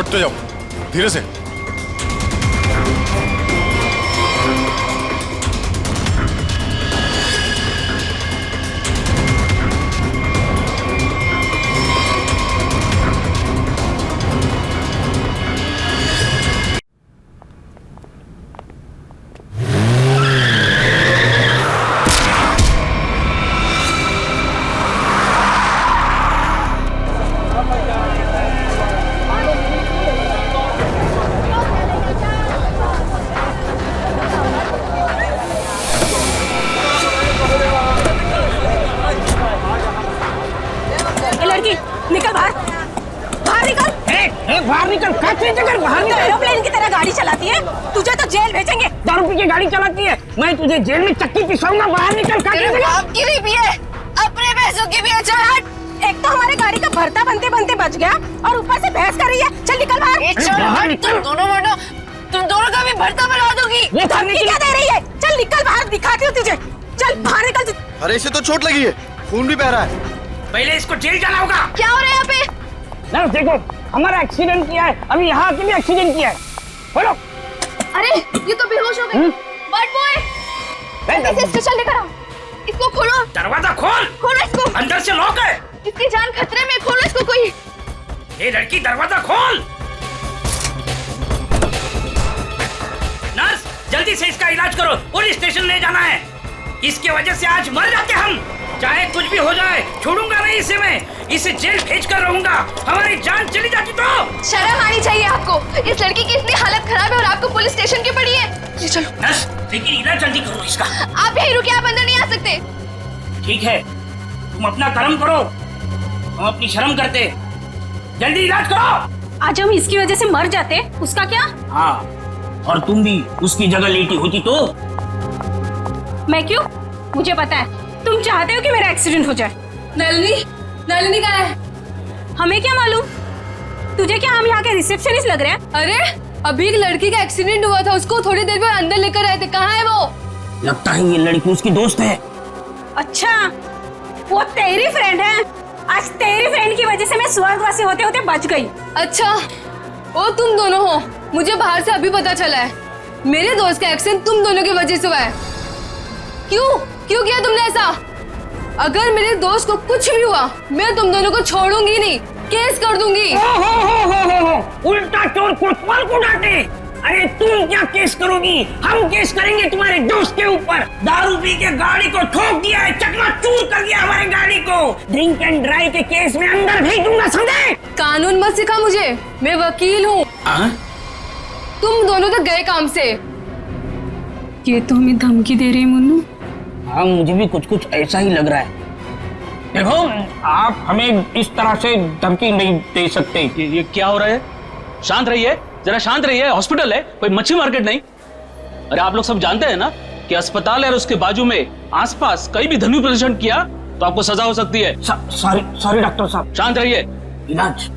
छोड़ते जाओ, धीरे से। निकल बाहर, बाहर निकल। बाहर निकल, बाहर निकल। एरोप्लेन की तरह गाड़ी चलाती है, तुझे तो जेल भेजेंगे। दारू पी के गाड़ी चलाती है, मैं तुझे जेल में चक्की पिसाऊंगा। बाहर निकल। आपकी भी पिए, अपने पैसों की भी। चल हट। एक तो हमारे गाड़ी का भरता बनते बनते बच गया और ऊपर से बहस कर रही है। चल निकल बाहर। तुम दोनों का भी भरता बना दोगी। धमकी क्या दे रही है? चल निकल बाहर, दिखाती हूँ तुझे। चल बाहर निकल। अरे इसे तो चोट लगी है, खून भी बह रहा है। पहले इसको जेल जाना होगा। क्या हो रहा है यहाँ पे? ना देखो, हमारा एक्सीडेंट किया है, अभी यहाँ के भी एक्सीडेंट किया है। बोलो। अरे ये तो बेहोश हो गई। बट बॉय, इसे स्टेशन लेकर आओ। इसको खोलो। दरवाजा खोल। खोलो इसको। अंदर से लॉक है। इसकी जान खतरे में, खोलो इसको कोई। ये लड़की, दरवाजा खोल। नर्स, जल्दी से इसका इलाज करो, पुलिस स्टेशन ले जाना है। इसके वजह से आज मर जाते हम। चाहे कुछ भी हो जाए, छोड़ूंगा नहीं इसे मैं। इसे जेल भेज कर रहूंगा। हमारी जान चली जाती तो। शर्म आनी चाहिए आपको। इस लड़की की इतनी हालत खराब है और आपको पुलिस स्टेशन की पड़ी है। ये चलो। नर्स, लेकिन इलाज जल्दी करो इसका। आप यहीं रुकिए, आप अंदर नहीं आ सकते। ठीक है, तुम अपना कर्म करो, हम अपनी शर्म करते। जल्दी इलाज करो। आज हम इसकी वजह से मर जाते, उसका क्या? हाँ, और तुम भी उसकी जगह लेटी होती तो। मैं क्यों? मुझे पता है तुम चाहते हो कि मेरा एक्सीडेंट हो जाए। नलिनी कहाँ है? हमें क्या मालूम? तुझे क्या हम यहाँ के रिसेप्शनिस्ट लग रहे हैं? अरे अभी एक लड़की का एक्सीडेंट हुआ था, उसको थोड़ी देर में अंदर लेकर आए थे। कहाँ है वो? लगता है ये लड़की उसकी दोस्त है। अच्छा, वो तेरी फ्रेंड है। आज तेरी फ्रेंड की वजह से मैं स्वर्गवासी होते होते बच गई। अच्छा, वो तुम दोनों हो। मुझे बाहर से अभी पता चला है, मेरे दोस्त का एक्सीडेंट तुम दोनों की वजह से हुआ है। क्यों किया तुमने ऐसा? अगर मेरे दोस्त को कुछ भी हुआ, मैं तुम दोनों को छोड़ूंगी नहीं, केस कर दूंगी। हो, उल्टा चोर कोतवाल को डांटे। अरे तुम क्या केस करोगी? हम केस करेंगे तुम्हारे दोस्त के ऊपर। दारू पी के गाड़ी को ठोक दिया है, चकनाचूर कर दिया हमारी गाड़ी को। ड्रिंक एंड ड्राइव के केस में अंदर भेज दूंगा, समझे? कानून मत सिखा मुझे, मैं वकील हूँ। तुम दोनों तो गए काम से। ये तो हमें धमकी दे रही है मुन्नू। हाँ, मुझे भी कुछ ऐसा ही लग रहा है। देखो, आप हमें इस तरह से धमकी नहीं दे सकते। ये क्या हो रहा है? शांत रहिए, जरा शांत रहिए। हॉस्पिटल है, कोई मच्छी मार्केट नहीं। अरे आप लोग सब जानते हैं ना कि अस्पताल है और उसके बाजू में आसपास कहीं भी ध्वनि प्रदर्शन किया तो आपको सजा हो सकती है। सॉरी डॉक्टर साहब। शांत रहिए। इलाज।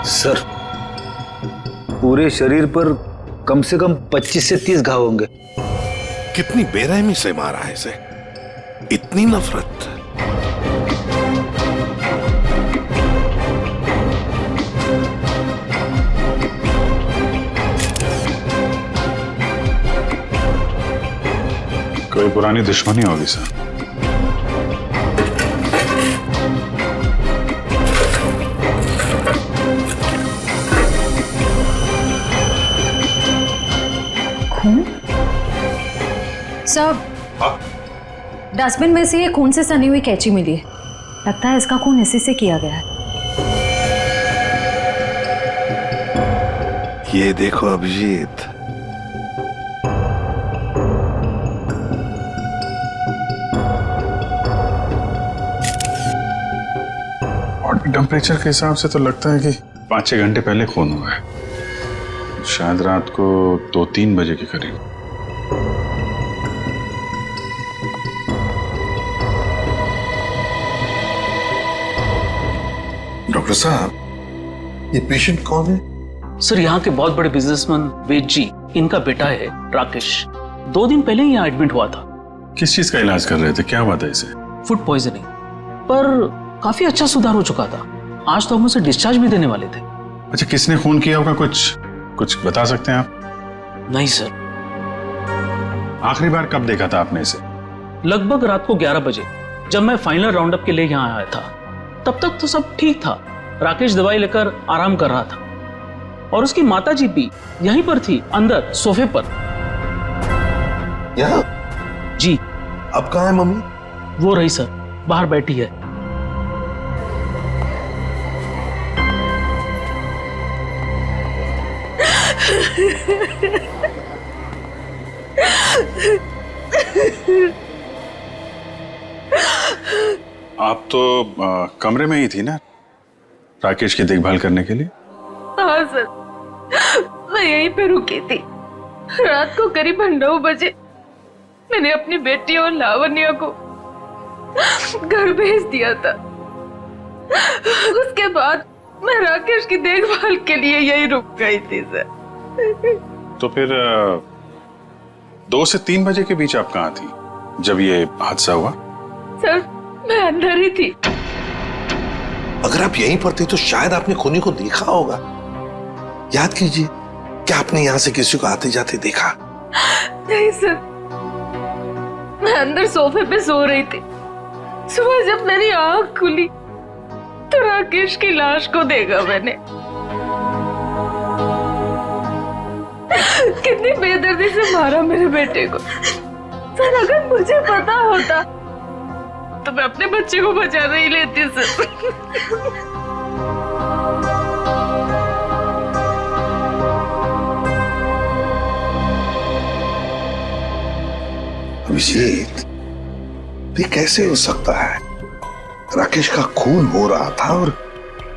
सर, पूरे शरीर पर कम से कम 25 से 30 घाव होंगे। कितनी बेरहमी से मारा है इसे, इतनी नफरत। कोई पुरानी दुश्मनी होगी सर। सब डस्टबिन में से ये खून से सनी हुई कैंची मिली है। लगता है इसका खून इसी से किया गया है। ये देखो अभिजीत, बॉडी टेम्परेचर के हिसाब से तो लगता है कि 5-6 घंटे पहले खून हुआ है, शायद रात को 2-3 बजे के करीब। डॉक्टर साहब, ये पेशेंट कौन है? सर यहाँ के बहुत बड़े बिजनेसमैन वेद जी, इनका बेटा है राकेश। 2 दिन पहले ही यहाँ एडमिट हुआ था। किस चीज का इलाज कर रहे थे, क्या बात है इसे? फूड पॉइजनिंग, पर काफी अच्छा सुधार हो चुका था। आज तो हम उसे डिस्चार्ज भी देने वाले थे। अच्छा, किसने खून किया होगा, कुछ बता सकते हैं आप? नहीं सर। आखिरी बार कब देखा था आपने इसे? लगभग रात को 11 बजे, जब मैं फाइनल राउंड अप के लिए यहाँ आया था। तब तक तो सब ठीक था। राकेश दवाई लेकर आराम कर रहा था और उसकी माताजी भी यहीं पर थी, अंदर सोफे पर। यहाँ? जी। अब कहाँ है मम्मी? वो रही सर, बाहर बैठी है। आप तो कमरे में ही थी ना राकेश की देखभाल करने के लिए? हाँ सर, मैं यहीं पे रुकी थी। रात को करीब 9 बजे मैंने अपनी बेटी और लावण्या को घर भेज दिया था। उसके बाद मैं राकेश की देखभाल के लिए यहीं रुक गई थी सर। तो फिर 2 से 3 बजे के बीच आप कहाँ थी जब ये हादसा हुआ? सर, मैं अंदर ही थी। अगर आप यहीं पर थे तो शायद आपने खूनी को देखा होगा। याद कीजिए, क्या आपने यहाँ से किसी को आते जाते देखा? नहीं सर, मैं अंदर सोफे पे सो रही थी। सुबह जब मेरी आंख खुली तो राकेश की लाश को देखा मैंने। कितनी बेदर्दी से मारा मेरे बेटे को। सर, अगर मुझे पता होता तो मैं अपने बच्चे को बचा नहीं लेती सर। अभिजीत, ये कैसे हो सकता है? राकेश का खून हो रहा था और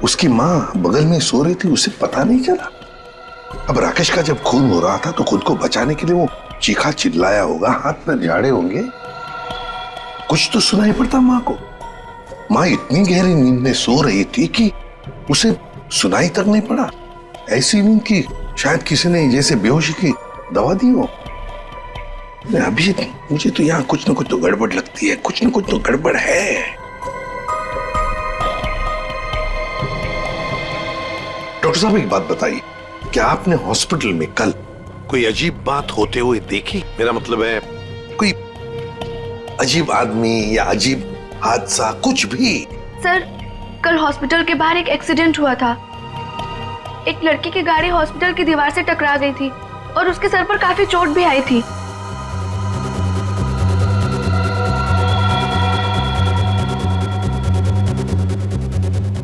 उसकी माँ बगल में सो रही थी, उसे पता नहीं चला। अब राकेश का जब खून हो रहा था तो खुद को बचाने के लिए वो चीखा चिल्लाया होगा, हाथ में झाड़े होंगे, कुछ तो सुनाई पड़ता माँ को। माँ इतनी गहरी नींद में सो रही थी कि उसे सुनाई तक नहीं पड़ा। ऐसी नींद की शायद किसी ने जैसे बेहोशी की दवा दी हो। अभी मुझे तो यहाँ कुछ न कुछ तो गड़बड़ लगती है, कुछ न कुछ तो गड़बड़ है। डॉक्टर साहब, एक बात बताइए, क्या आपने हॉस्पिटल में कल कोई अजीब बात होते हुए देखी? मेरा मतलब है कोई अजीब आदमी या अजीब हादसा, कुछ भी? सर, कल हॉस्पिटल के बाहर एक एक्सीडेंट हुआ था। एक लड़की की गाड़ी हॉस्पिटल की दीवार से टकरा गई थी और उसके सर पर काफी चोट भी आई थी।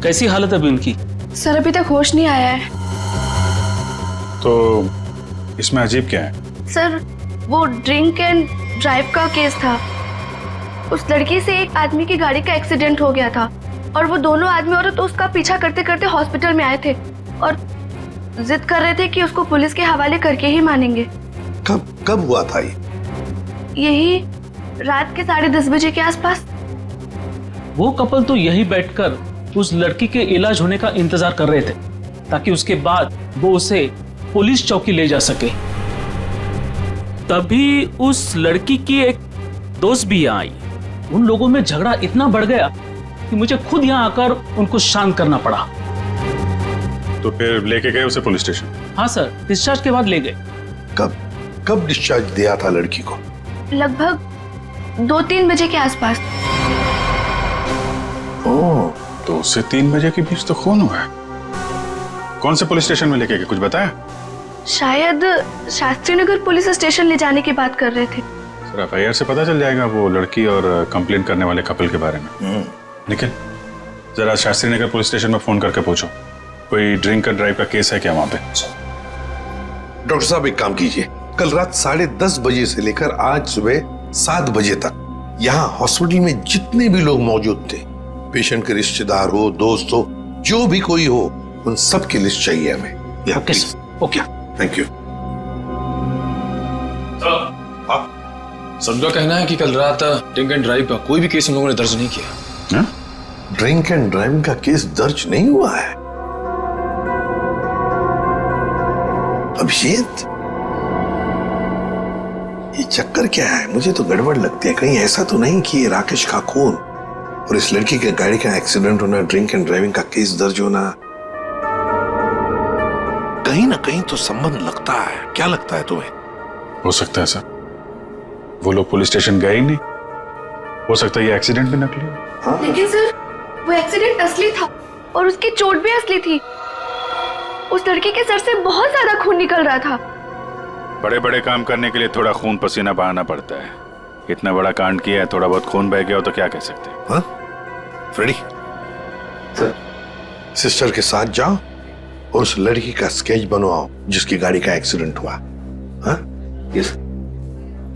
कैसी हालत है अभी उनकी? सर, अभी तक होश नहीं आया है। तो इसमें अजीब क्या है? सर, वो ड्रिंक एंड ड्राइव का केस था। उस लड़की से एक आदमी की गाड़ी का एक्सीडेंट हो गया था और वो दोनों आदमी औरत उसका पीछा करते करते हॉस्पिटल में आए थे और जिद कर रहे थे कि उसको पुलिस के हवाले करके ही मानेंगे। कब हुआ था ये? यही रात के 10:30 बजे के आसपास। वो कपल तो यही बैठकर उस लड़की के इलाज होने का इंतजार कर रहे थे ताकि उसके बाद वो उसे पुलिस चौकी ले जा सके। तभी उस लड़की की एक दोस्त भी यहाँ आई। उन लोगों में झगड़ा इतना बढ़ गया कि मुझे खुद यहाँ आकर उनको शांत करना पड़ा। तो फिर लेके गए उसे पुलिस स्टेशन? हाँ सर, डिस्चार्ज के बाद ले गए। कब डिस्चार्ज दिया था लड़की को? लगभग 2-3 बजे के आसपास। ओह, 2 से 3 बजे के बीच तो खून हुआ है। कौन से पुलिस स्टेशन में लेके गए, कुछ बताया? शायद शास्त्री नगर पुलिस स्टेशन ले जाने की बात कर रहे थे। सर एफआईआर से पता चल जाएगा वो लड़की और कंप्लेन करने वाले कपल के बारे में। निखिल, जरा शास्त्री नगर पुलिस स्टेशन में फोन करके पूछो कोई ड्रिंक एंड ड्राइव का केस है क्या वहां पे। डॉक्टर साहब एक काम कीजिए, कल रात 10:30 बजे से लेकर आज सुबह 7 बजे तक यहाँ हॉस्पिटल में जितने भी लोग मौजूद थे, पेशेंट के रिश्तेदार हो, दोस्त हो, जो भी कोई हो, उन सब की लिस्ट चाहिए हमें। Okay sir, okay, thank you. सबका कहना है कि कल रात ड्रिंक एंड ड्राइव का कोई भी केस हम लोगों ने दर्ज नहीं किया। ड्रिंक एंड ड्राइविंग का केस दर्ज नहीं हुआ है? अभिषेक, ये चक्कर क्या है? मुझे तो गड़बड़ लगती है। कहीं ऐसा तो नहीं कि ये राकेश का खून और इस लड़की के गाड़ी का एक्सीडेंट होना, ड्रिंक एंड ड्राइविंग का केस दर्ज होना, कहीं ना कहीं तो संबंध लगता है। क्या लगता है तुम्हें? हो सकता है सर, वो लोग पुलिस स्टेशन गए ही नहीं। हो सकता है ये एक्सीडेंट भी नकली हो। लेकिन सर, वो एक्सीडेंट असली था और उसकी चोट भी असली थी। उस लड़की के सर से बहुत ज्यादा खून निकल रहा था। बड़े बड़े काम करने के लिए थोड़ा खून पसीना बहाना पड़ता है। इतना बड़ा कांड किया है, थोड़ा बहुत खून बह गया हो तो क्या कह सकते हैं। हाँ? फ्रेडी, सिस्टर के साथ जाओ और उस लड़की का स्केच बनवाओ जिसकी गाड़ी का एक्सीडेंट हुआ। हाँ? यस।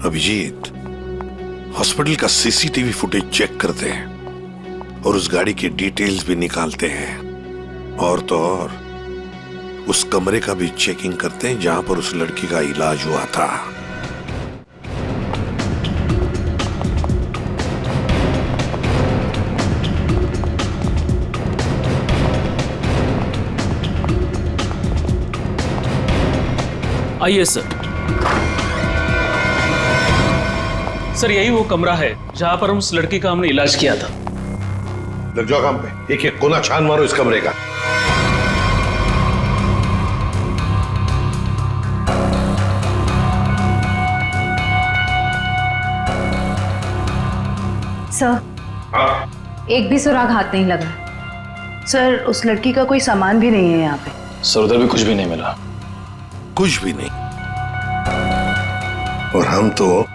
अभिजीत, हॉस्पिटल का सीसीटीवी फुटेज चेक करते हैं और उस गाड़ी की डिटेल्स भी निकालते हैं, और तो और उस कमरे का भी चेकिंग करते हैं जहां पर उस लड़की का इलाज हुआ था। आइए सर। सर यही वो कमरा है जहां पर उस लड़की का हमने इलाज किया था। लग जाओ काम पे, एक एक कोना छान मारो इस कमरे का। सर, एक भी सुराग हाथ नहीं लगा। सर, उस लड़की का कोई सामान भी नहीं है यहाँ पे। सर उधर भी कुछ भी नहीं मिला। कुछ भी नहीं। और हम तो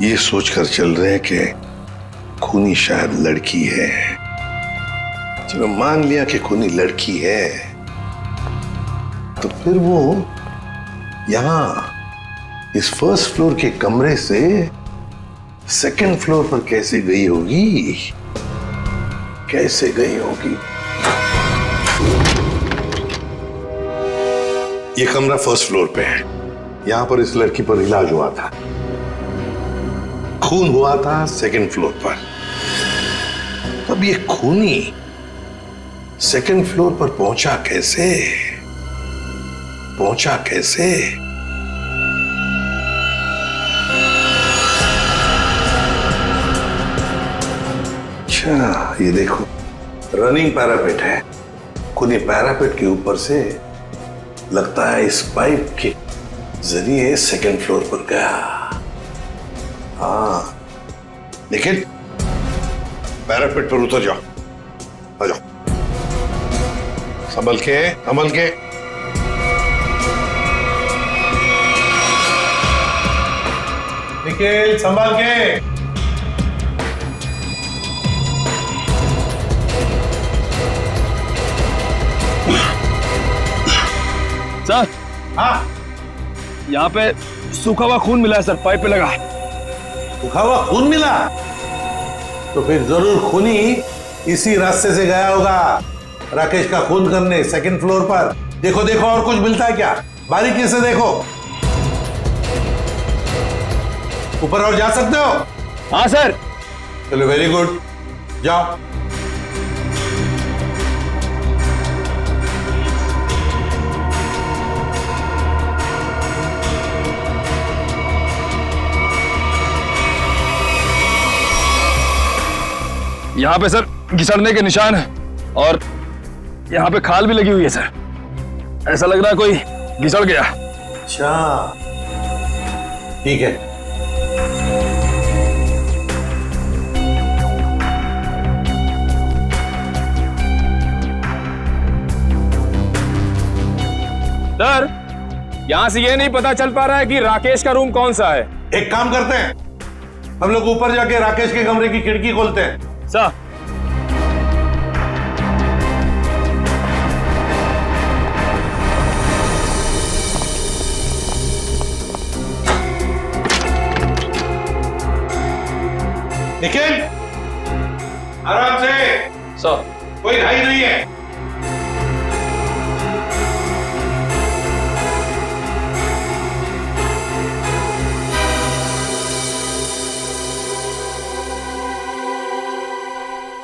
ये सोचकर चल रहे हैं कि खूनी शायद लड़की है। चलो मान लिया कि खूनी लड़की है, तो फिर वो यहां इस फर्स्ट फ्लोर के कमरे से सेकंड फ्लोर पर कैसे गई होगी? कैसे गई होगी? ये कमरा फर्स्ट फ्लोर पे है। यहां पर इस लड़की पर इलाज हुआ था। खून हुआ था सेकंड फ्लोर पर। अब ये खूनी सेकंड फ्लोर पर पहुंचा कैसे? पहुंचा कैसे? अच्छा, ये देखो, रनिंग पैरापेट है। खूनी पैरापेट के ऊपर से लगता है इस पाइप के जरिए सेकंड फ्लोर पर गया। हाँ, लेकिन पैरापेट पर उतर जाओ, आ जाओ, संभल के, संभल के। निखिल, संभल के। सर, हाँ, यहाँ पे सूखा हुआ खून मिला है सर, पाइप पे लगा। सूखा हुआ खून मिला? तो फिर जरूर खूनी इसी रास्ते से गया होगा राकेश का खून करने सेकंड फ्लोर पर। देखो देखो, और कुछ मिलता है क्या? बारीकी से देखो। ऊपर और जा सकते हो? हाँ सर। चलो, वेरी गुड, जाओ। यहाँ पे सर घिसड़ने के निशान है और यहाँ पे खाल भी लगी हुई है सर। ऐसा लग रहा है कोई घिसड़ गया। अच्छा, ठीक है, सर, यहाँ से ये नहीं पता चल पा रहा है कि राकेश का रूम कौन सा है। एक काम करते हैं, हम लोग ऊपर जाके राकेश के कमरे की खिड़की खोलते हैं। सर, निखिल, आराम से। सर, कोई घाई नहीं है।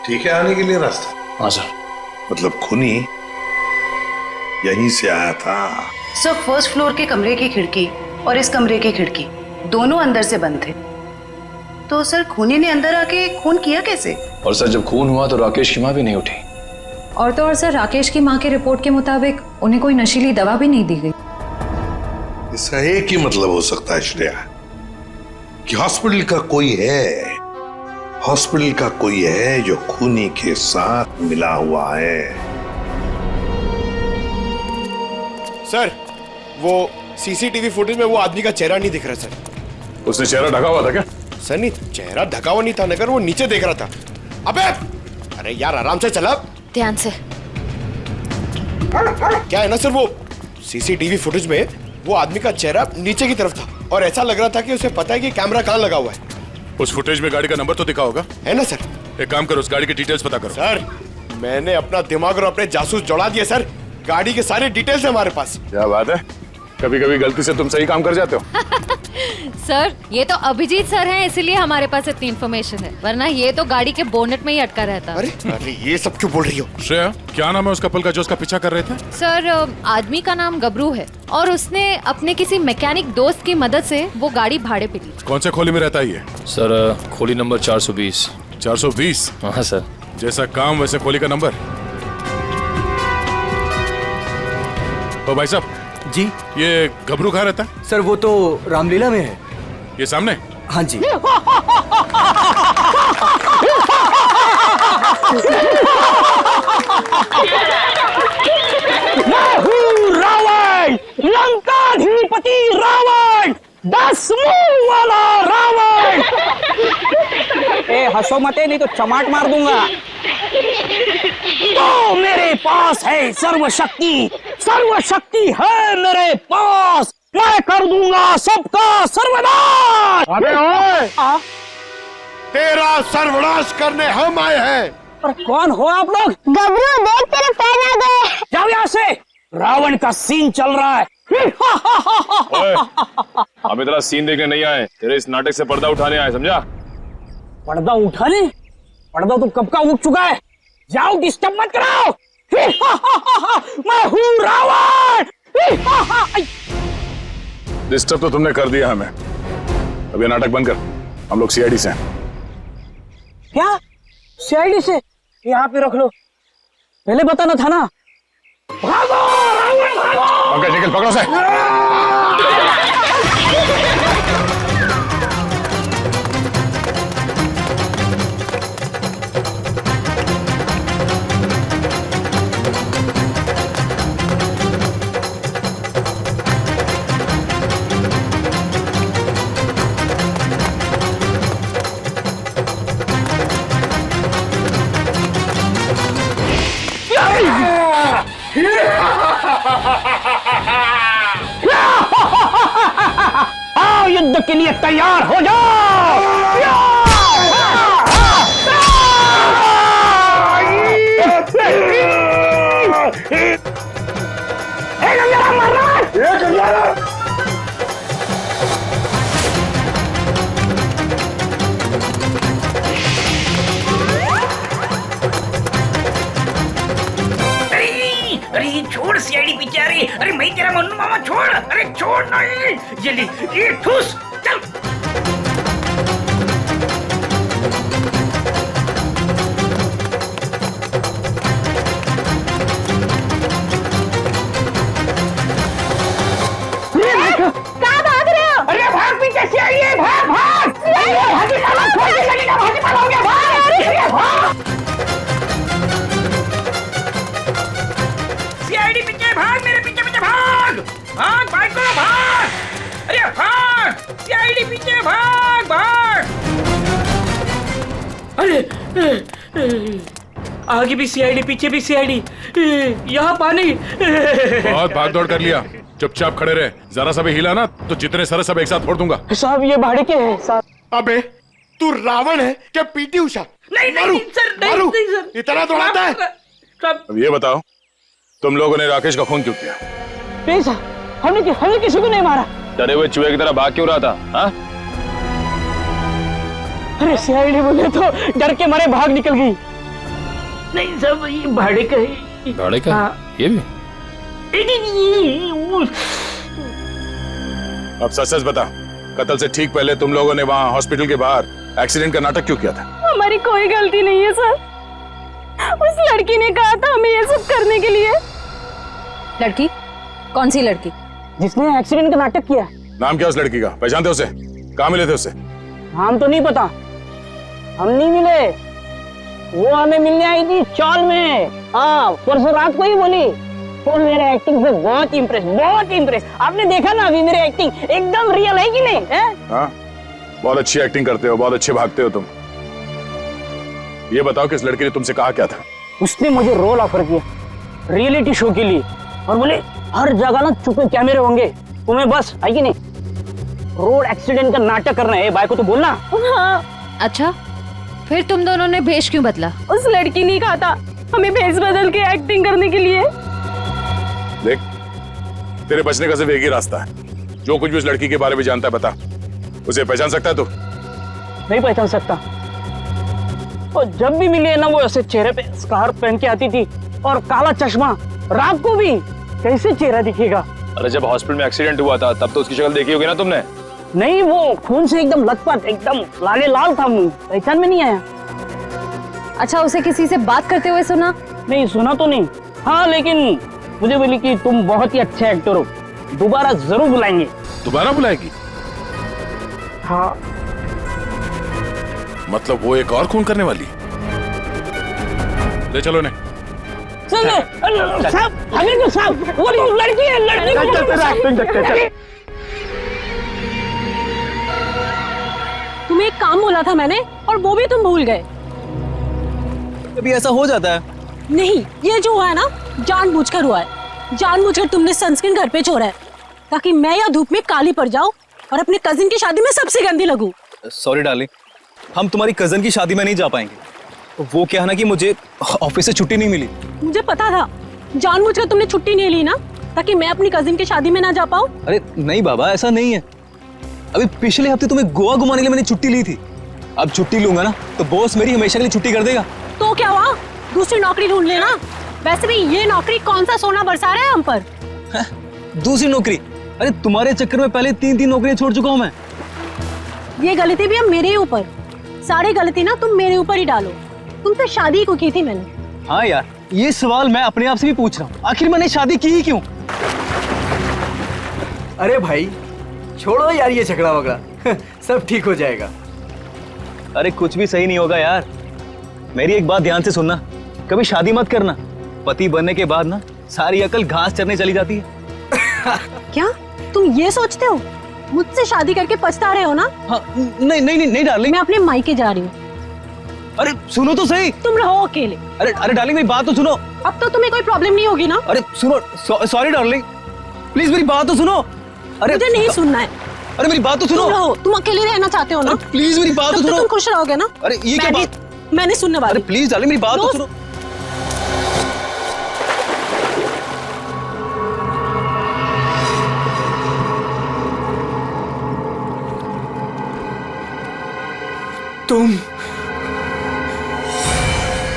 ठीक है आने के लिए रास्ता? हाँ सर। मतलब खूनी यहीं से आया था? सर, फर्स्ट फ्लोर के कमरे की खिड़की और इस कमरे की खिड़की दोनों अंदर से बंद थे। तो सर, खूनी ने अंदर आके खून किया कैसे? और सर जब खून हुआ तो राकेश की माँ भी नहीं उठी। और तो और सर, राकेश की माँ की रिपोर्ट के मुताबिक उन्हें कोई नशीली दवा भी नहीं दी गई। इसका एक ही मतलब हो सकता है श्रेया, कि हॉस्पिटल का कोई है, हॉस्पिटल का कोई है जो खूनी के साथ मिला हुआ है। सर, वो सीसीटीवी फुटेज में वो आदमी का चेहरा नहीं दिख रहा सर। उसने चेहरा ढका हुआ था क्या? सर नहीं, चेहरा ढका हुआ नहीं था, मगर वो नीचे देख रहा था। अबे अरे यार, आराम से चला। ध्यान से। क्या है ना सर, वो सीसीटीवी फुटेज में वो आदमी का चेहरा नीचे की तरफ था और ऐसा लग रहा था कि उसे पता है कि कैमरा कहाँ लगा हुआ है। उस फुटेज में गाड़ी का नंबर तो दिखा होगा? है ना सर। एक काम करो, उस गाड़ी की डिटेल्स पता करो। सर, मैंने अपना दिमाग और अपने जासूस जोड़ा दिए सर। गाड़ी के सारे डिटेल्स है हमारे पास। क्या बात है, कभी कभी गलती से तुम सही काम कर जाते हो। सर, ये तो अभिजीत सर हैं, इसीलिए हमारे पास इतनी इन्फॉर्मेशन है, वरना ये तो गाड़ी के बोनेट में ही अटका रहता। अरे अरे, ये सब क्यों बोल रही हो? श्रेया, क्या नाम है उस कपल का जो उसका पीछा कर रहे थे? सर, आदमी का नाम गबरू है और उसने अपने किसी मैकेनिक दोस्त की मदद से वो गाड़ी भाड़े पे ली। कौन से खोली में रहता है ये? सर, खोली नंबर 420। 420? हाँ सर। जैसा काम वैसे खोली का नंबर। तो भाई साहब जी, ये घबरू कहाँ रहता है? सर वो तो रामलीला में है। ये सामने? हाँ जी। रावण, लंकाधिपति रावण, 10 मुंह वाला रावण। ए हंसो मत, नहीं तो चमाट मार दूंगा। तो मेरे पास है सर्वशक्ति, सर्वशक्ति है मेरे पास। मैं कर दूंगा सबका सर्वनाश। अबे ओए, तेरा सर्वनाश करने हम आए हैं। पर कौन हो आप लोग? गबरू, देख तेरे पैर आ गए। जाओ यहाँ से, रावण का सीन चल रहा है। ओए, हम इतना सीन देखने नहीं आए, तेरे इस नाटक से पर्दा उठाने आए, समझा? पर्दा उठाने? पर्दा तो कब का उठ चुका है। जाओ, डिस्टर्ब मत कराओ। मैं हूँ रावण। डिस्टर्ब तो तुमने कर दिया हमें। अब ये नाटक बंद कर, हम लोग सीआईडी से हैं। क्या सीआईडी से? यहाँ पे रख लो, पहले बताना था ना। भागो रावण, भागो। पंकज, निकल, पकड़ो से। आओ, युद्ध के लिए तैयार हो जाओ। अरे छोड़ सीआईडी पीछे आ रही। अरे मैं तेरा मन्नू मामा, छोड़। अरे छोड़ नहीं, ये ले, ये ठूस, चल। कहाँ भाग रहे हो? अरे भाग, पीछे से आइए, भाग भाग। भागी पाला, खोलने लगेगा, भागी पाला हो गया, भाग। सीआईडी पीछे भाग, मेरे पीछे पीछे भाग। भाग भाग। अरे आगे भी सीआईडी, पीछे भी सीआईडी, यहाँ पानी। बहुत भाग दौड़ कर लिया, चुपचाप खड़े रहे। जरा सा भी हिला ना तो जितने सारे सब एक साथ फोड़ दूंगा। साहब ये भाड़े के हैं साहब। अबे तू रावण है क्या पीटी उषा? नहीं मारू, नहीं सर, मारू। नहीं सर, इतना दौड़ाता है? साहब अब ये बताओ, तुम लोगों ने राकेश का खून क्यों किया? नहीं साहब, हमने किसी को नहीं मारा। डरे हुए चूहे की तरह भाग क्यों रहा था? हाँ? अरे सीआईडी बोले तो डर के मारे भाग निकल गई। नहीं साहब ये भाड़े का है। भाड़े का? हाँ। ये भी? नहीं, अब सच सच बता, कत्ल से ठीक पहले तुम लोगों ने वहाँ हॉस्पिटल के बाहर एक्सीडेंट का नाटक क्यों किया था? हमारी कोई गलती नहीं है सर, उस लड़की ने कहा था हमें ये सब करने के लिए। लड़की? कौन सी लड़की? जिसने एक्सीडेंट का नाटक किया। नाम क्या उस लड़की का? पहचानते उसे? कहाँ मिले थे उसे? नाम तो नहीं पता, हम नहीं मिले। वो हमें मिलने आई थी चौल में। हाँ, परसों रात को ही बोली। वो मेरे एक्टिंग से बहुत इम्प्रेस। आपने देखा ना अभी मेरी एक्टिंग एकदम रियल है कि नहीं है? हाँ, बहुत अच्छी एक्टिंग करते हो, बहुत अच्छे भागते हो तुम। ये बताओ कि इस लड़की ने तुमसे कहा क्या था? उसने मुझे रोल ऑफर किया रियलिटी शो के लिए और बोले हर जगह ना चुपे कैमरे होंगे, तुम्हें बस है कि नहीं रोड एक्सीडेंट का नाटक करना है। भाई को तो बोलना। हाँ। अच्छा, फिर तुम दोनों ने भेष क्यों बदला? उस लड़की ने कहा था हमें भेष बदल के एक्टिंग करने के लिए। देख, तेरे बचने का सिर्फ एक ही रास्ता है। जो कुछ भी उस लड़की के बारे में जानता है बता। उसे पहचान सकता है तू? नहीं पहचान सकता। और जब भी मिली है ना वो ऐसे चेहरे पे स्कार्फ पहन के आती थी और काला चश्मा, रात को भी कैसे चेहरा दिखेगा? अरे जब हॉस्पिटल में एक्सीडेंट हुआ था तब तो उसकी शक्ल देखी होगी ना तुमने? नहीं, वो खून से एकदम लथपथ, एकदम लाले लाल था मुंह, पहचान में नहीं आया। अच्छा, उसे किसी से बात करते हुए सुना? नहीं सुना तो नहीं। हाँ, लेकिन मुझे बोली कि तुम बहुत ही अच्छे एक्टर हो, दोबारा जरूर बुलाएंगे। दोबारा बुलाएगी? हाँ। मतलब वो एक और खून करने वाली? ले चलो ने। साहब, हमें तो साहब, वो लड़की है, लड़की को तुम्हें एक काम बोला था मैंने और वो भी तुम भूल गए। कभी ऐसा हो जाता है। नहीं, ये जो हुआ है ना जानबूझकर हुआ है। जानबूझकर तुमने सनस्क्रीन घर पे छोड़ा है ताकि मैं या धूप में काली पड़ जाऊं और अपने कजिन की शादी में सबसे गंदी लगूं। सॉरी डार्लिंग, हम तुम्हारी कजन की शादी में नहीं जा पाएंगे। वो क्या है ना कि मुझे ऑफिस से छुट्टी नहीं मिली। मुझे पता था, जानबूझकर तुमने छुट्टी नहीं ली ना ताकि मैं अपनी कजिन की शादी में ना जा पाऊं। अरे नहीं बाबा, ऐसा नहीं है। अभी पिछले हफ्ते तुम्हें गोवा घुमाने के लिए मैंने छुट्टी ली थी। अब छुट्टी लूंगा ना तो बॉस मेरी हमेशा के लिए छुट्टी कर देगा। तो क्या हुआ, दूसरी नौकरी ढूंढ लेना। वैसे भी ये नौकरी कौन सा सोना बरसा रहा है हम पर। दूसरी नौकरी? अरे तुम्हारे चक्कर में पहले 3 नौकरियां छोड़ चुका हूं मैं। ये गलती भी अब मेरे ऊपर, सारी गलती ना तुम मेरे ऊपर ही डालो। तुमसे शादी को की थी मैंने। हाँ यार, ये सवाल मैं अपने आप से भी पूछ रहा हूँ, आखिर मैंने शादी की ही क्यों? अरे भाई छोड़ो यार ये झगड़ा वगड़ा, सब ठीक हो जाएगा। अरे कुछ भी सही नहीं होगा यार। मेरी एक बात ध्यान से सुनना, कभी शादी मत करना। पति बनने के बाद ना सारी अकल घास चरने चली जाती है। क्या तुम ये सोचते हो मुझसे शादी करके पछता रहे हो ना? हाँ, नहीं डार्लिंग, मैं अपने मायके जा रही हूँ। अरे सुनो तो सही। तुम रहो अकेले। अरे डार्लिंग मेरी बात तो सुनो। अब तो तुम्हें कोई प्रॉब्लम नहीं होगी ना? अरे सुनो, सॉरी डार्लिंग, प्लीज मेरी बात तो सुनो। अरे मुझे नहीं सुनना है। अरे मेरी बात तो सुनो। तुम रहो, तुम अकेले रहना चाहते हो ना? प्लीज मेरी बात तो सुनो। तुम खुश रहोगे ना? अरे ये क्या बात? मैंने सुनने वाली। अरे प्लीज डार्लिंग मेरी बात तो सुनो।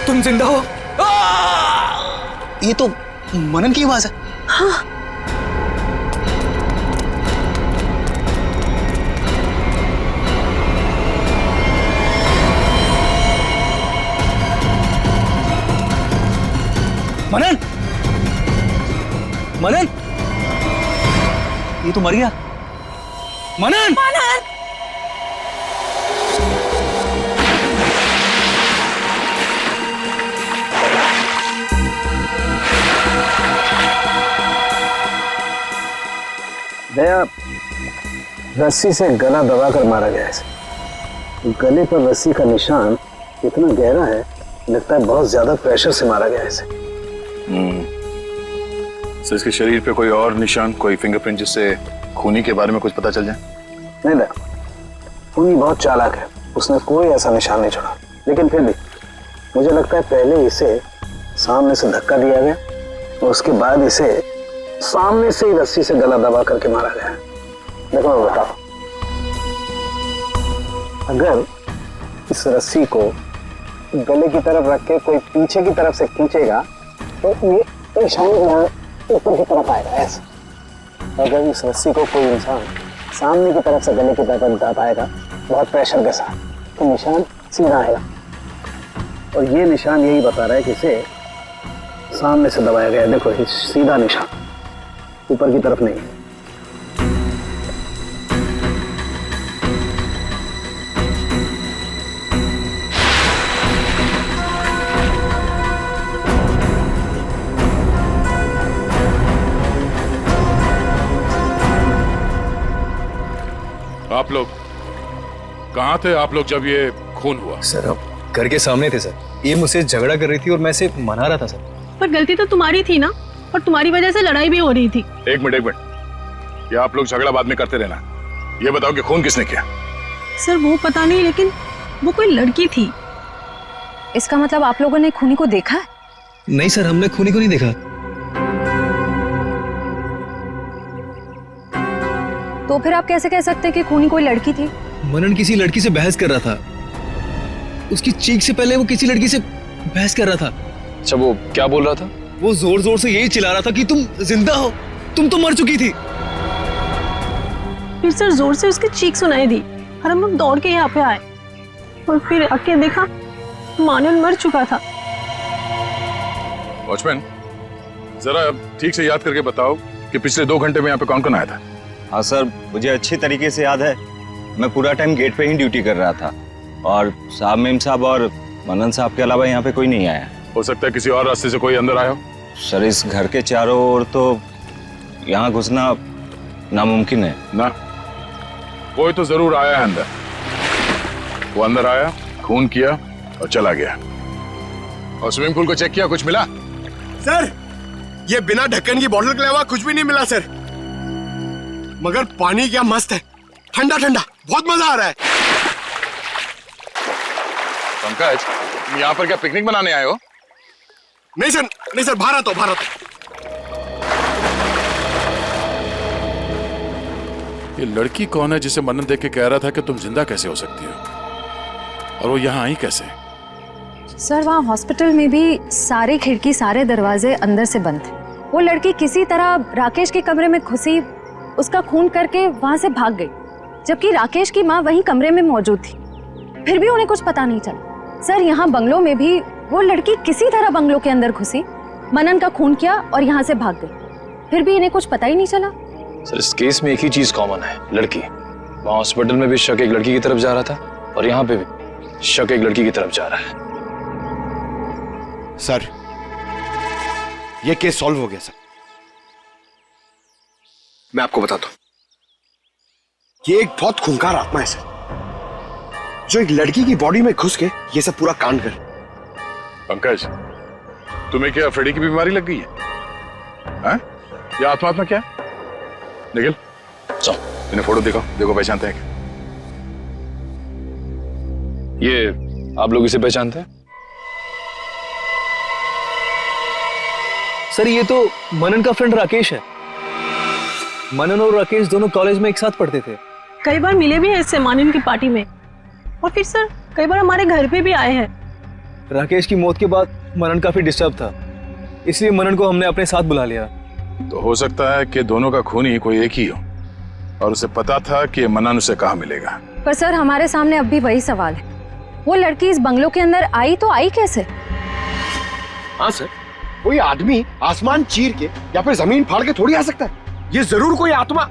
तुम जिंदा हो? ये तो मनन की आवाज है। हाँ। मनन, मनन, ये तो मर गया। मनन, मनन, दया, रस्सी से गला दबाकर मारा गया है इसे। गले पर रस्सी का निशान इतना गहरा है, लगता है बहुत ज्यादा प्रेशर से मारा गया है इसे। सर इसके शरीर पे कोई और निशान, कोई फिंगरप्रिंट जिससे खूनी के बारे में कुछ पता चल जाए? नहीं ना, खूनी बहुत चालाक है, उसने कोई ऐसा निशान नहीं छोड़ा। लेकिन फिर भी मुझे लगता है पहले इसे सामने से धक्का दिया गया और उसके बाद इसे सामने से ही रस्सी से गला दबा करके मारा गया। देखो मैं बताओ, अगर इस रस्सी को गले की तरफ रख के कोई पीछे की तरफ से खींचेगा तो ये निशान यहाँ ऊपर की तरफ आएगा ऐसे। अगर इस रस्सी को कोई इंसान सामने की तरफ से गले की तरफ दबाएगा बहुत प्रेशर के साथ, तो निशान सीधा आएगा। और ये निशान यही बता रहा है कि इसे सामने से दबाया गया है। देखो ये सीधा निशान, ऊपर की तरफ नहीं। आप लोग कहाँ थे आप लोग जब ये खून हुआ? सर अब घर के सामने थे सर, ये मुझसे झगड़ा कर रही थी और मैं इसे मना रहा था सर। पर गलती तो तुम्हारी थी ना, और तुम्हारी वजह से लड़ाई भी हो रही थी। एक मिनट, ये आप लोग झगड़ा बाद में करते रहना। ये बताओ कि खून किसने किया? सर वो पता नहीं, लेकिन वो कोई लड़की थी। इसका मतलब आप लोगों ने खूनी को देखा है? नहीं सर, हमने खूनी को नहीं देखा। तो फिर आप कैसे कह सकते हैं कि खूनी कोई लड़की थी? मनन किसी लड़की से बहस कर रहा था, उसकी चीख से पहले वो किसी लड़की से बहस कर रहा था। अच्छा वो क्या बोल रहा था? वो जोर जोर से यही चिल्ला रहा था कि तुम जिंदा हो, तुम तो मर चुकी थी। फिर सर जोर से उसकी चीख सुनाई दी और हम लोग दौड़ के यहाँ पे आए और फिर आके देखा मानन मर चुका था। वॉचमैन जरा ठीक से याद करके बताओ कि पिछले 2 घंटे में यहाँ पे कौन कौन आया था? हाँ सर, मुझे अच्छी तरीके से याद है। मैं पूरा टाइम गेट पे ही ड्यूटी कर रहा था और साहब, मेम साहब और मनन साहब के अलावा यहाँ पे कोई नहीं आया। हो सकता है किसी और रास्ते से कोई अंदर आया हो। सर इस घर के चारों ओर तो यहाँ घुसना नामुमकिन है ना। कोई तो जरूर आया है अंदर। वो अंदर आया, खून किया और चला गया। और स्विमिंग पूल को चेक किया, कुछ मिला? सर ये बिना ढक्कन की बोतल के अलावा कुछ भी नहीं मिला सर, मगर पानी क्या मस्त है, ठंडा ठंडा, बहुत मजा आ रहा है। पंकज तुम यहाँ पर क्या पिकनिक मनाने आए हो? नहीं सर, भारत हो भारत। ये लड़की कौन है जिसे मनन देख के कह रहा था कि तुम जिंदा कैसे हो सकती हो, और वो यहाँ आई कैसे? सर वहाँ हॉस्पिटल में भी सारे खिड़की सारे दरवाजे अंदर से बंद थे। वो लड़की किसी तरह राकेश के कमरे में घुसी, उसका खून करके वहाँ से भाग गई, जबकि राकेश की माँ वहीं कमरे में मौजूद थी। फिर भी उन्हें कुछ पता नहीं चला। सर यहाँ बंगलों में भी वो लड़की किसी तरह बंगलों के अंदर घुसी, मनन का खून किया और यहाँ से भाग गई, फिर भी इन्हें कुछ पता ही नहीं चला। सर इस केस में एक ही चीज कॉमन है, लड़की। वहाँ हॉस्पिटल में भी शक एक लड़की की तरफ जा रहा था और यहाँ पे भी शक एक लड़की की तरफ जा रहा है। सर ये केस सॉल्व हो गया सर। मैं आपको बताता हूं, ये एक बहुत खूंखार आत्मा है सर, जो एक लड़की की बॉडी में घुस के ये सब पूरा कांड कर। पंकज तुम्हें क्या फ्रेडी की बीमारी लग गई है? हाँ? ये आत्मा क्या है? निखिल चलो इन्हें फोटो दिखाओ, देखो पहचानते हैं क्या? ये आप लोग इसे पहचानते हैं? सर ये तो मनन का फ्रेंड राकेश है। मनन और राकेश दोनों कॉलेज में एक साथ पढ़ते थे। कई बार मिले भी हैं इससे मानन की पार्टी में, और फिर सर कई बार हमारे घर पे भी आए हैं। राकेश की मौत के बाद मनन काफी डिस्टर्ब था, इसलिए मनन को हमने अपने साथ बुला लिया। तो हो सकता है कि दोनों का खूनी कोई एक ही हो और उसे पता था कि मनन उसे कहाँ मिलेगा। पर सर हमारे सामने अब भी वही सवाल है, वो लड़की इस बंगलो के अंदर आई तो आई कैसे? हाँ सर, कोई आदमी आसमान चीर के या फिर जमीन फाड़ के थोड़ी आ सकता है, ये जरूर कोई आत्मा।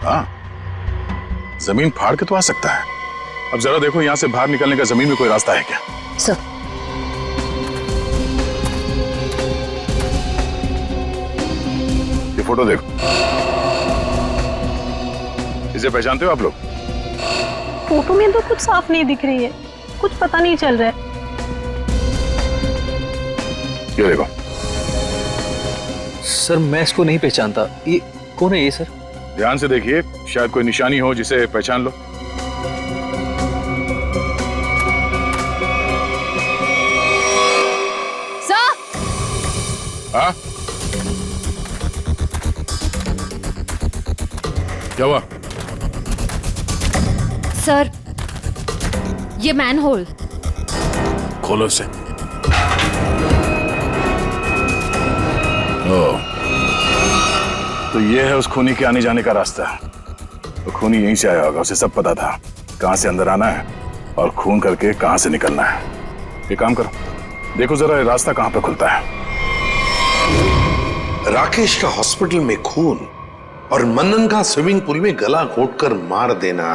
हाँ जमीन फाड़ के तो आ सकता है। अब जरा देखो यहाँ से बाहर निकलने का जमीन में कोई रास्ता है क्या? सर फोटो देखो। इसे पहचानते हो आप लोग? फोटो में तो कुछ साफ नहीं दिख रही है, कुछ पता नहीं चल रहा है। ये देखो। सर मैं इसको नहीं पहचानता, ये कौन है ये सर? ध्यान से देखिए, शायद कोई निशानी हो जिसे पहचान लो। सर! हाँ? क्या हुआ? सर, ये मैनहोल। खोलो इसे। ओह, तो ये है उस खूनी के आने जाने का रास्ता। तो खूनी यहीं से आया होगा, उसे सब पता था कहां से अंदर आना है और खून करके कहां से निकलना है। ये काम करो, देखो जरा ये रास्ता कहां पे खुलता है। राकेश का हॉस्पिटल में खून और मनन का स्विमिंग पूल में गला घोटकर मार देना,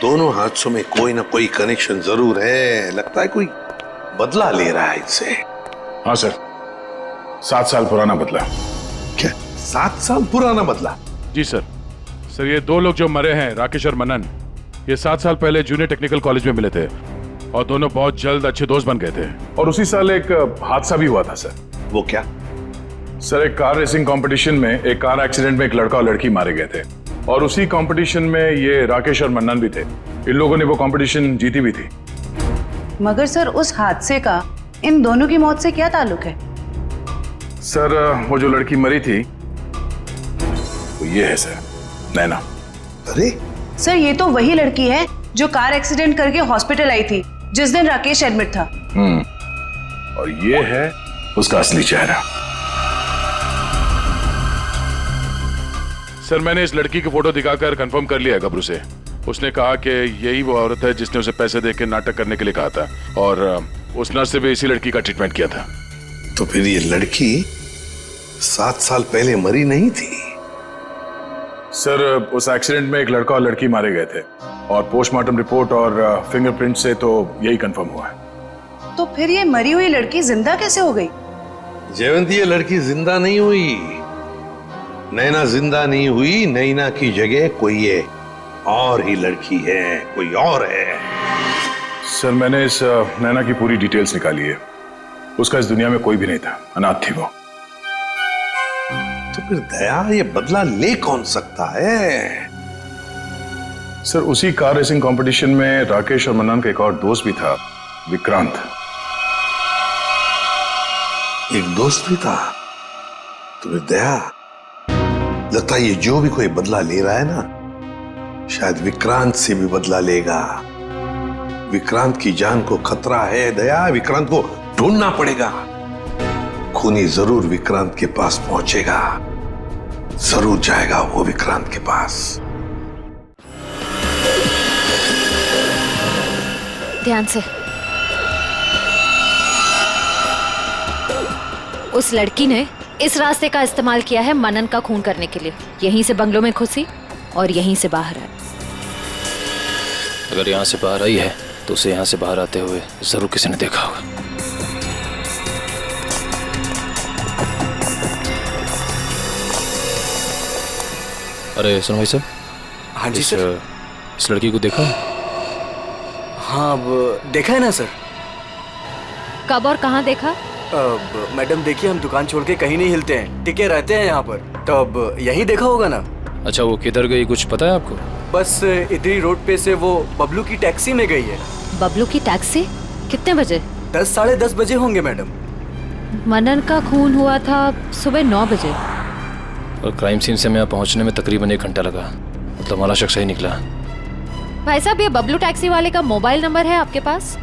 दोनों हादसों में कोई ना कोई कनेक्शन जरूर है। लगता है कोई बदला ले रहा है इससे। हाँ सर, 7 साल पुराना बदला। क्या 7 साल पुराना बदला? जी सर। सर ये 2 लोग जो मरे हैं, राकेश और मनन, ये 7 साल पहले जूनियर टेक्निकल कॉलेज में मिले थे और दोनों बहुत जल्द अच्छे दोस्त बन गए थे। और उसी साल एक हादसा भी हुआ था सर। वो क्या? सर एक कार रेसिंग कंपटीशन में एक कार एक्सीडेंट में एक लड़का और लड़की मारे गए थे और उसी कंपटीशन में ये राकेश और मन्नन भी थे। इन लोगों ने वो कंपटीशन जीती भी थी। मगर सर उस हादसे का इन दोनों की मौत से क्या ताल्लुक है? सर वो जो लड़की मरी थी वो ये है सर, नैना। अरे सर ये तो वही लड़की है जो कार एक्सीडेंट करके हॉस्पिटल आई थी जिस दिन राकेश एडमिट था। और ये है उसका असली चेहरा। सर मैंने इस लड़की की फोटो दिखाकर कंफर्म कर लिया है गबरू से। उसने कहा कि यही वो औरत है जिसने उसे पैसे देके नाटक करने के लिए कहा था और उस नर्स से भी इसी लड़की का ट्रीटमेंट किया था। तो फिर ये लड़की 7 साल पहले मरी नहीं थी? सर उस एक्सीडेंट में एक लड़का और लड़की मारे गए थे और पोस्टमार्टम रिपोर्ट और फिंगरप्रिंट से तो यही कंफर्म हुआ है। तो फिर ये मरी हुई लड़की जिंदा कैसे हो गई? जयवंती, ये लड़की जिंदा नहीं हुई, नैना जिंदा नहीं हुई। नैना की जगह कोई ये और ही लड़की है, कोई और है। सर मैंने इस नैना की पूरी डिटेल्स निकाली है। उसका इस दुनिया में कोई भी नहीं था, अनाथ थी वो। तो फिर दया ये बदला ले कौन सकता है? सर उसी कार रेसिंग कंपटीशन में राकेश और मन्नन का एक और दोस्त भी था, विक्रांत। एक दोस्त भी था? तो फिर दया लगता है ये जो भी कोई बदला ले रहा है ना, शायद विक्रांत से भी बदला लेगा। विक्रांत की जान को खतरा है दया, विक्रांत को ढूंढना पड़ेगा। खूनी जरूर विक्रांत के पास पहुंचेगा, जरूर जाएगा वो विक्रांत के पास। ध्यान से। उस लड़की ने इस रास्ते का इस्तेमाल किया है मनन का खून करने के लिए। यहीं से बंगलों में घुसी और यहीं से बाहर आई। अगर यहाँ से बाहर आई है तो उसे यहाँ से बाहर आते हुए जरूर किसी ने देखा होगा। अरे सुनो भाई साहब। हाँ जी सर। इस लड़की को देखा? हाँ अब देखा है ना सर। कब और कहाँ देखा? मैडम देखिए, हम दुकान छोड़ के कहीं नहीं हिलते हैं, टिके रहते हैं यहाँ पर। तो अब यहीं देखा होगा ना। अच्छा वो किधर गई कुछ पता है आपको? बस इधरी रोड पे से वो बबलू की टैक्सी में गई है। बबलू की टैक्सी? कितने बजे? 10 साढ़े 10 बजे होंगे मैडम। मनन का खून हुआ था सुबह 9 बजे। और क्राइम सीन से मैं यहाँ पहुँचने में तकरीबन 1 घंटा लगा। मतलब हमारा शख्स ही निकला। भाई साहब ये बबलू टैक्सी वाले का मोबाइल नंबर है आपके पास?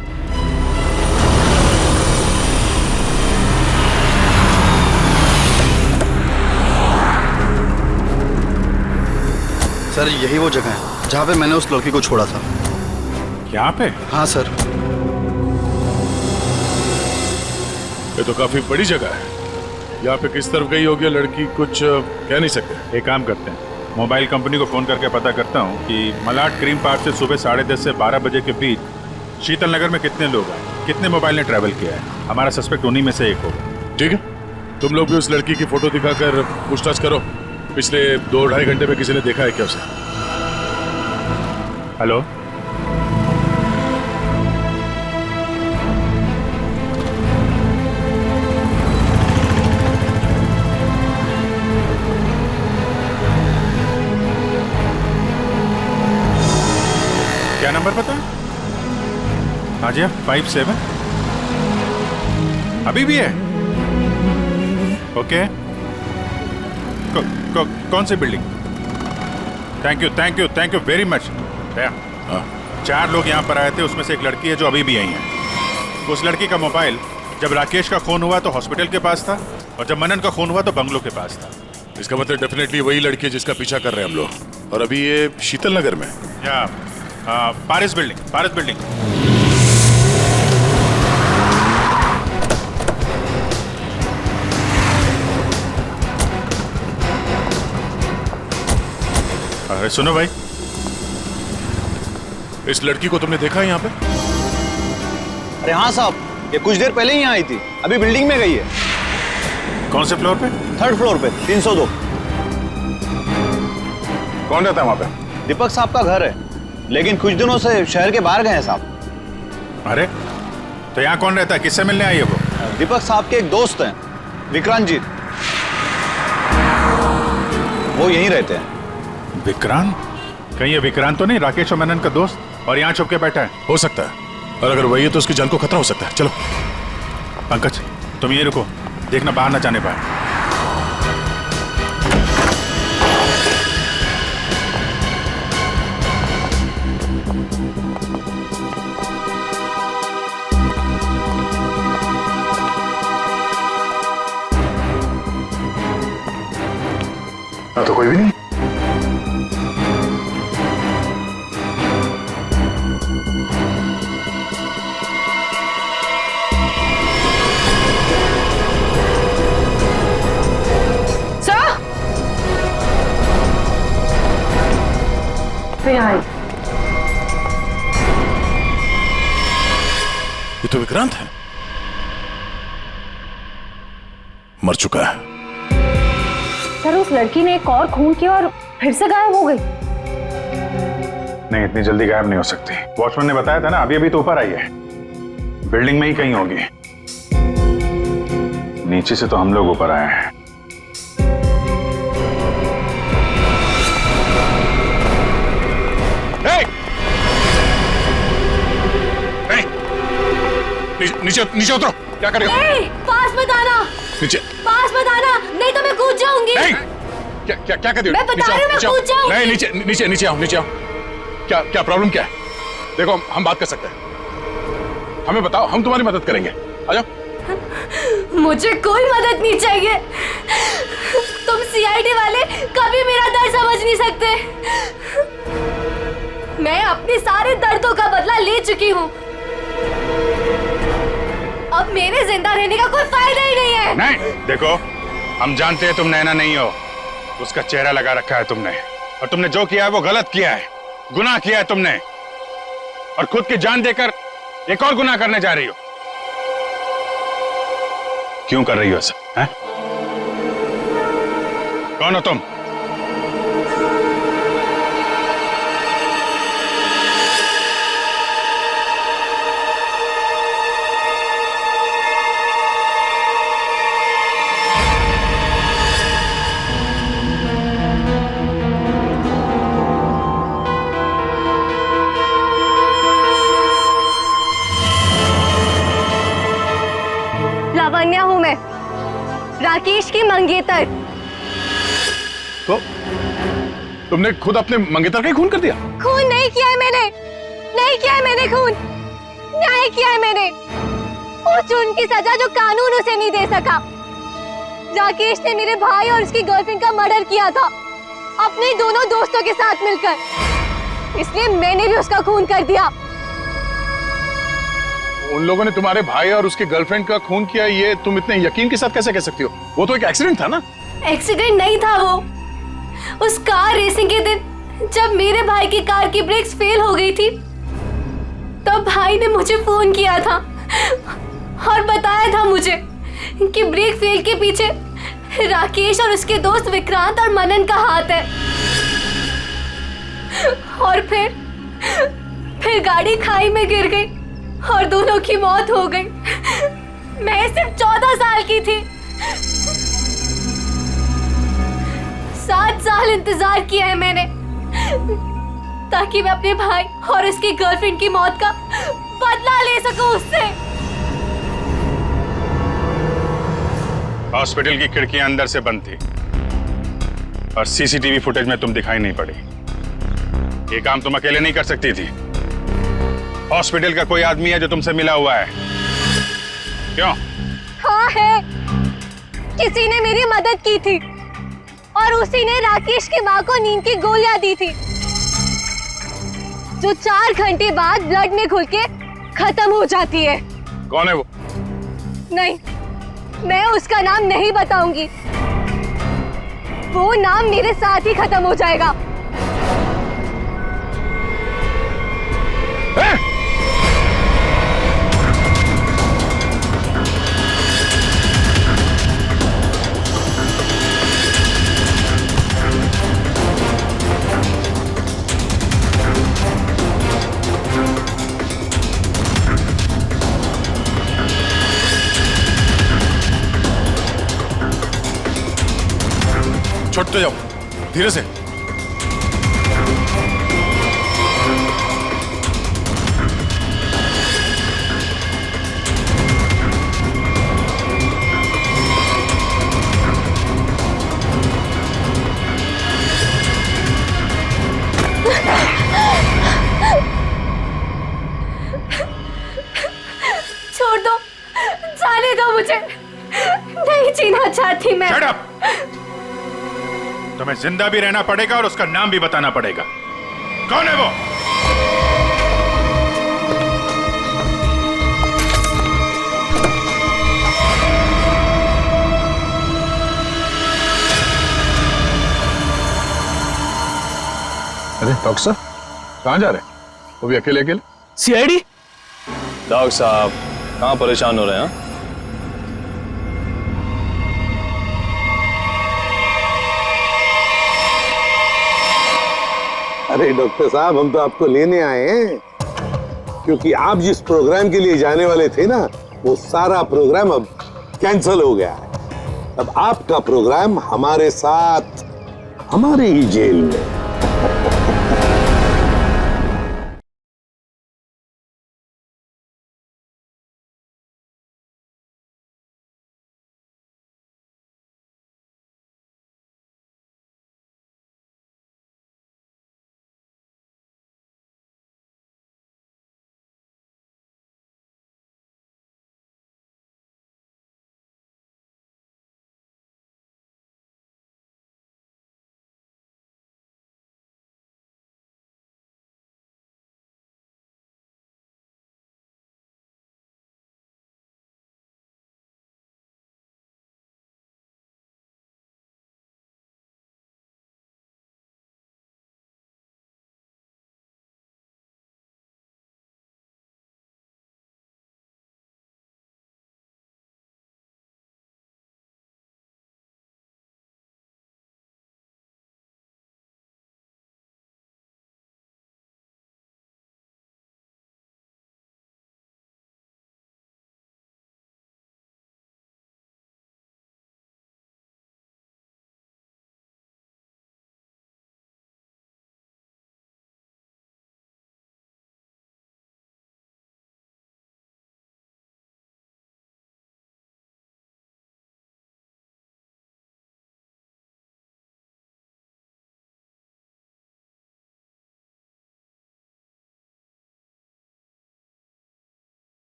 सर यही वो जगह है जहाँ पे मैंने उस लड़की को छोड़ा था। यहाँ पे? हाँ सर। ये तो काफी बड़ी जगह है। यहाँ पे किस तरफ गई होगी लड़की कुछ कह नहीं सकते। एक काम करते हैं, मोबाइल कंपनी को फोन करके पता करता हूँ कि मलाड क्रीम पार्क से सुबह 10:30 से 12 बजे के बीच शीतल नगर में कितने लोग आए, कितने मोबाइल ने ट्रैवल किया है। हमारा सस्पेक्ट उन्हीं में से एक होगा। ठीक है, तुम लोग भी उस लड़की की फोटो दिखाकर पूछताछ करो। पिछले 2-2.5 घंटे में किसी ने देखा है क्या उसे? हेलो, क्या नंबर पता है? हाँ जी, 57 अभी भी है? ओके, कौन सी building? Thank you very much. 4 लोग यहाँ पर आए थे, उसमें से एक लड़की है जो अभी भी आई है। उस लड़की का मोबाइल जब राकेश का खून हुआ तो हॉस्पिटल के पास था, और जब मनन का खून हुआ तो बंगलो के पास था। इसका मतलब डेफिनेटली वही लड़की है जिसका पीछा कर रहे हैं हम लोग। और अभी ये शीतल नगर में या पारिस बिल्डिंग। अरे सुनो भाई, इस लड़की को तुमने देखा है यहाँ पे? अरे हाँ साहब, ये कुछ देर पहले ही यहाँ आई थी, अभी बिल्डिंग में गई है। कौन से फ्लोर पे? 3rd फ्लोर पे, 302। कौन रहता है वहाँ पे? दीपक साहब का घर है, लेकिन कुछ दिनों से शहर के बाहर गए हैं साहब। अरे तो यहाँ कौन रहता है? किससे मिलने आई है वो? दीपक साहब के एक दोस्त हैं, विक्रांत जी, वो यहीं रहते हैं। विक्रांत? कहीं ये विक्रांत तो नहीं राकेश और मनन का दोस्त, और यहाँ छुप के बैठा है? हो सकता है, और अगर वही है तो उसकी जान को खतरा हो सकता है। चलो पंकज, तुम ये रुको, देखना बाहर ना जाने पाए। तो कोई भी नहीं। ये तो विक्रांत है, मर चुका है। सर उस लड़की ने एक और खून किया और फिर से गायब हो गई। नहीं, इतनी जल्दी गायब नहीं हो सकती। वॉचमैन ने बताया था ना, अभी तो ऊपर आई है, बिल्डिंग में ही कहीं होगी। नीचे से तो हम लोग ऊपर आए हैं। नीचे उतरो। क्या करेगा? पास मत आना, नीचे पास मत आना, नहीं तो मैं कूद जाऊंगी। नहीं, क्या कर रही हो? मैं बता रही हूँ, मैं कूद जाऊंगी। नहीं, नीचे आओ। क्या प्रॉब्लम क्या है? देखो हम बात कर सकते हैं, हमें बताओ, हम तुम्हारी मदद करेंगे। आ जाओ। मुझे कोई मदद नहीं चाहिए, तुम सीआईडी वाले कभी मेरा दर्द समझ नहीं सकते। मैं अपने सारे दर्दों का बदला ले चुकी हूँ, अब मेरे जिंदा रहने का कोई फायदा ही नहीं है। नहीं, देखो हम जानते हैं तुम नैना नहीं हो, उसका चेहरा लगा रखा है तुमने, और तुमने जो किया है वो गलत किया है, गुनाह किया है तुमने, और खुद की जान देकर एक और गुनाह करने जा रही हो। क्यों कर रही हो ऐसा? हैं? कौन हो तुम? लावण्या हूँ मैं, राकेश की मंगेतर। तो तुमने खुद अपने मंगेतर का ही खून कर दिया? खून नहीं किया है मैंने, नहीं किया है मैंने खून, न्याय किया है मैंने। उस जुर्म की सजा जो कानून उसे नहीं दे सका। राकेश ने मेरे भाई और उसकी गर्लफ्रेंड का मर्डर किया था, अपने दोनों दोस्तों के साथ मिलकर, इसलिए मैंने भी उसका खून कर दिया। उन लोगों ने तुम्हारे भाई और उसकी गर्लफ्रेंड का खून किया, ये तुम इतने यकीन के साथ कैसे कह सकती हो? वो तो एक एक्सीडेंट था ना? एक्सीडेंट नहीं था वो, उस कार रेसिंग के दिन जब मेरे भाई की कार की ब्रेक्स फेल हो गई थी, तब भाई ने मुझे फोन किया था और बताया था मुझे कि ब्रेक फेल के पीछे राकेश और उसके दोस्त विक्रांत और मनन का हाथ है। और फिर गाड़ी खाई में गिर गई और दोनों की मौत हो गई। मैं सिर्फ 14 साल की थी। 7 साल इंतजार किया है मैंने ताकि मैं अपने भाई और उसकी गर्लफ्रेंड की मौत का बदला ले सकूं उससे। हॉस्पिटल की खिड़कियां अंदर से बंद थी और सीसीटीवी फुटेज में तुम दिखाई नहीं पड़ी। ये काम तुम अकेले नहीं कर सकती थी। हॉस्पिटल का कोई आदमी है जो तुमसे मिला हुआ है? क्यों? हाँ है। किसी ने मेरी मदद की थी और उसी ने राकेश की माँ को नींद की गोलियां दी थी जो 4 घंटे बाद ब्लड में घुल के खत्म हो जाती है। कौन है वो? नहीं, मैं उसका नाम नहीं बताऊंगी। वो नाम मेरे साथ ही खत्म हो जाएगा। छोड़ते जाओ, धीरे से। छोड़ दो, जाने दो मुझे। नहीं जीना चाहती मैं। Shut up! तुम्हें जिंदा भी रहना पड़ेगा और उसका नाम भी बताना पड़ेगा। कौन है वो? अरे डॉक्टर साहब, कहाँ जा रहे हैं? वो भी अकेले अकेले? सीआईडी? डॉक्टर साहब कहाँ परेशान हो रहे हैं? अरे डॉक्टर साहब, हम तो आपको लेने आए हैं क्योंकि आप जिस प्रोग्राम के लिए जाने वाले थे ना, वो सारा प्रोग्राम अब कैंसिल हो गया है। अब आपका प्रोग्राम हमारे साथ, हमारे ही जेल में।